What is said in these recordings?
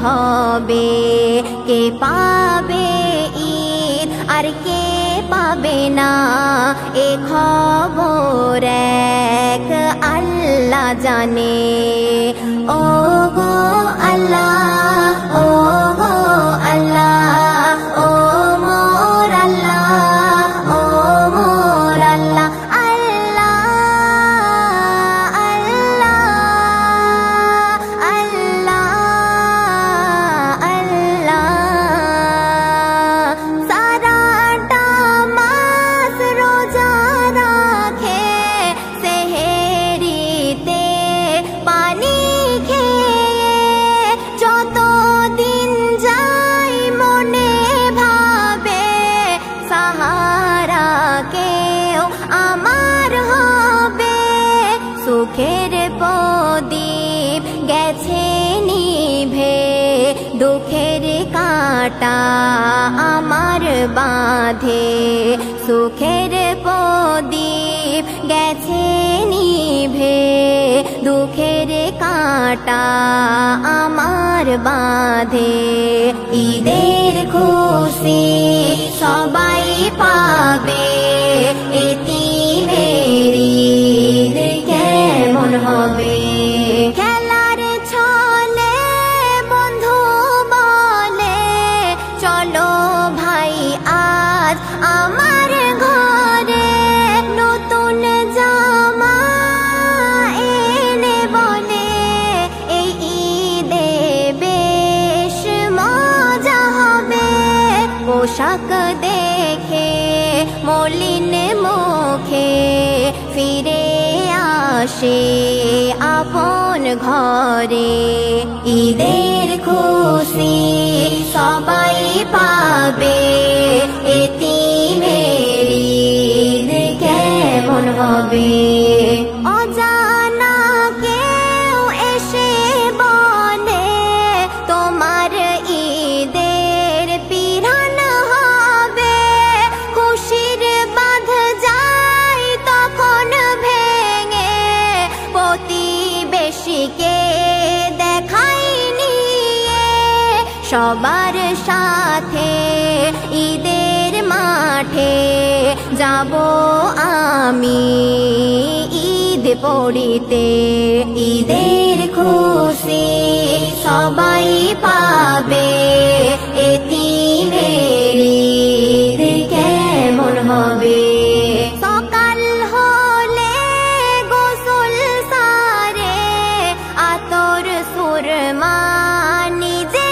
হবে, কে পাবে ঈদ আর কে পাবে না, এ খবর এক আল্লাহ জানে। ও গো আল্লাহ, ও গো আল্লাহ, ও মোর আল্লাহ, ও মোর আল্লাহ, আল্লাহ আল্লাহ আল্লাহ আল্লাহ। সারাটা মাস রোজা রাখে, সেহেরিতে পানি খেয়ে, যতদিন যাই মনে ভাবে, সাহারা কেউ আমার হবে। সুখের প্রদীপ গেছে নিভে, দুঃখের কাঁটা আমার বাঁধে। সুখের প্রদীপ গেছে নিভে, দুঃখের কাঁটা আমার বাঁধে। ঈদের খুশি সবাই পাবে, এতিমের ঈদ কেমন হবে। খেলার ছলে বন্ধু বলে, চলো ভাই আজ আমার ঘরে, নতুন জামা এনে বলে, এই ঈদে বেশ মজা হবে। পোশাক দেখে মলিন মুখে ফিরে আসে আপন ঘরে। ঈদের খুশি সবাই পাবে, এতিমের ঈদ কেমন হবে। অজানা কেউ এসে বলে, তোমার ঈদের পিরান হবে। খুশির বাঁধ যায় তখন ভেঙে, প্রতিবেশীকে দেখাই নিয়ে, সবার সাথে ঈদের মাঠে যাব আমি ঈদ পড়িতে। ঈদের খুশি সবাই পাবে, এতিমের ঈদ কেমন হবে। সকাল হলে গোসল সারে, আতর সুরমা নিজে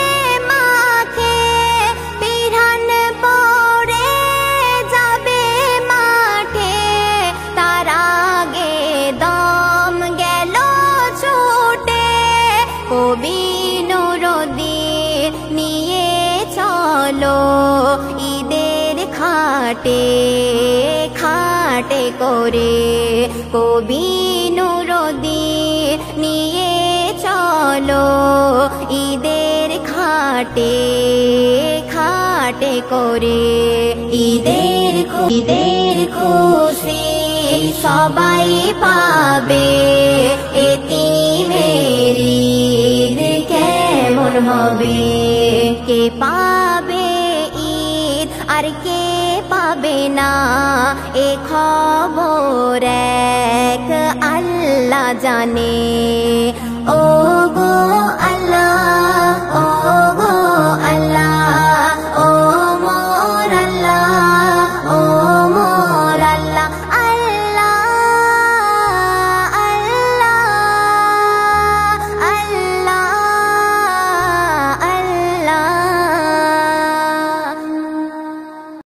মাখে, পিরান পরে যাবে মাঠে। তার আগে দম গেল ছুটে, কবি নুরুদ্দিন নিয়ে চলো ঈদের খাটে, খাটে করে। কবি নুরুদ্দিন নিয়ে চলো ঈদের খাটে, খাটে করে। ঈদের খুশি সবাই পাবে, এতিমের ঈদ কেমন হবে। কে পাবে ঈদ আর কে পাবে না, এ খবর এক আল্লাহ জানে।